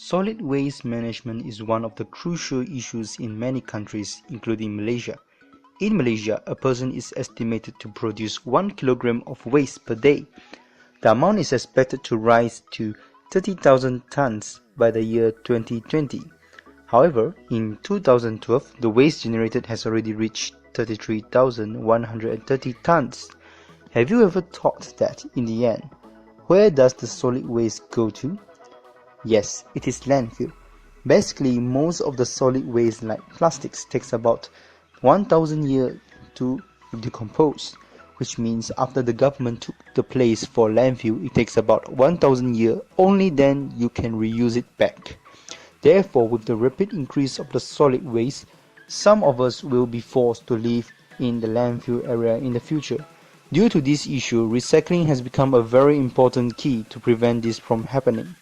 Solid waste management is one of the crucial issues in many countries, including Malaysia. In Malaysia, a person is estimated to produce 1 kilogram of waste per day. The amount is expected to rise to 30,000 tons by the year 2020. However, in 2012, the waste generated has already reached 33,130 tons. Have you ever thought that, in the end, where does the solid waste go to? Yes, it is landfill. Basically, most of the solid waste like plastics takes about 1,000 years to decompose, which means after the government took the place for landfill, it takes about 1,000 years, only then you can reuse it back. Therefore, with the rapid increase of the solid waste, some of us will be forced to live in the landfill area in the future. Due to this issue, recycling has become a very important key to prevent this from happening.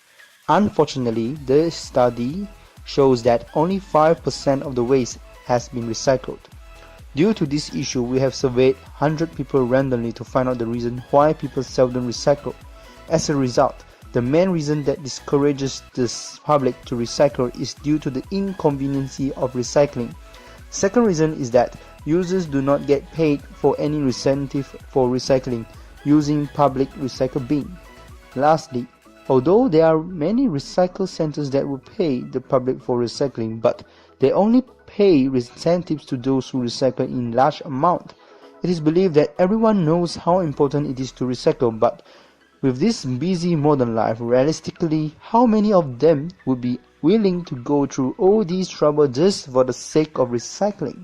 Unfortunately, the study shows that only 5% of the waste has been recycled. Due to this issue, we have surveyed 100 people randomly to find out the reason why people seldom recycle. As a result, the main reason that discourages the public to recycle is due to the inconvenience of recycling. Second reason is that users do not get paid for any incentive for recycling using public recycle bin. Lastly, although there are many recycle centers that will pay the public for recycling, but they only pay incentives to those who recycle in large amount. It is believed that everyone knows how important it is to recycle, but with this busy modern life, realistically, how many of them would be willing to go through all these trouble just for the sake of recycling?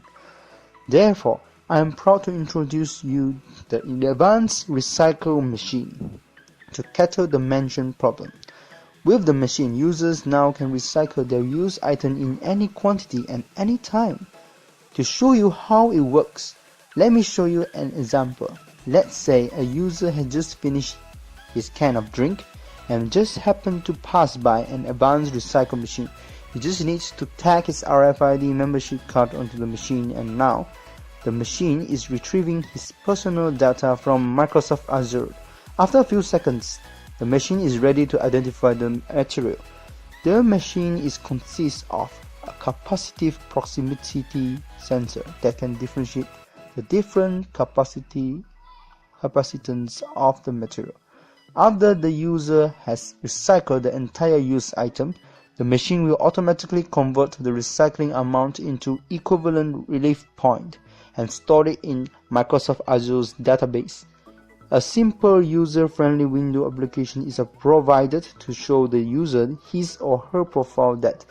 Therefore, I am proud to introduce you the advanced recycle machine to tackle the mentioned problem. With the machine, users now can recycle their used item in any quantity and any time. To show you how it works, let me show you an example. Let's say a user has just finished his can of drink and just happened to pass by an advanced recycle machine. He just needs to tag his RFID membership card onto the machine, and now the machine is retrieving his personal data from Microsoft Azure. After a few seconds, the machine is ready to identify the material. The machine consists of a capacitive proximity sensor that can differentiate the different capacitance of the material. After the user has recycled the entire used item, the machine will automatically convert the recycling amount into equivalent relief point and store it in Microsoft Azure's database. A simple user-friendly window application is provided to show the user his or her profile that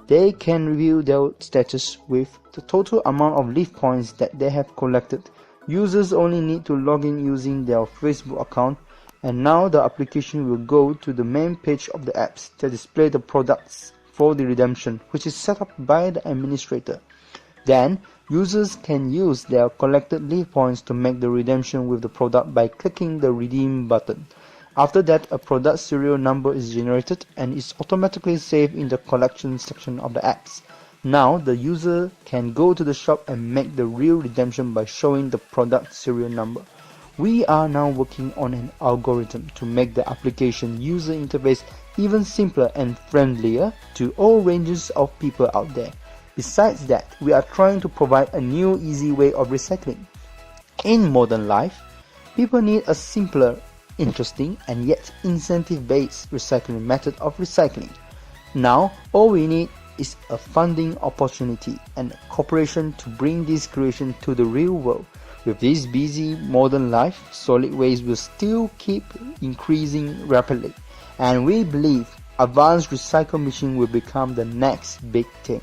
they can review their status with the total amount of leaf points that they have collected. Users only need to log in using their Facebook account, and now the application will go to the main page of the apps to display the products for the redemption, which is set up by the administrator. Then, users can use their collected leaf points to make the redemption with the product by clicking the redeem button. After that, a product serial number is generated and is automatically saved in the collection section of the apps. Now, the user can go to the shop and make the real redemption by showing the product serial number. We are now working on an algorithm to make the application user interface even simpler and friendlier to all ranges of people out there. Besides that, we are trying to provide a new easy way of recycling. In modern life, people need a simpler, interesting, and yet incentive-based recycling method of recycling. Now, all we need is a funding opportunity and cooperation to bring this creation to the real world. With this busy modern life, solid waste will still keep increasing rapidly, and we believe advanced recycle machine will become the next big thing.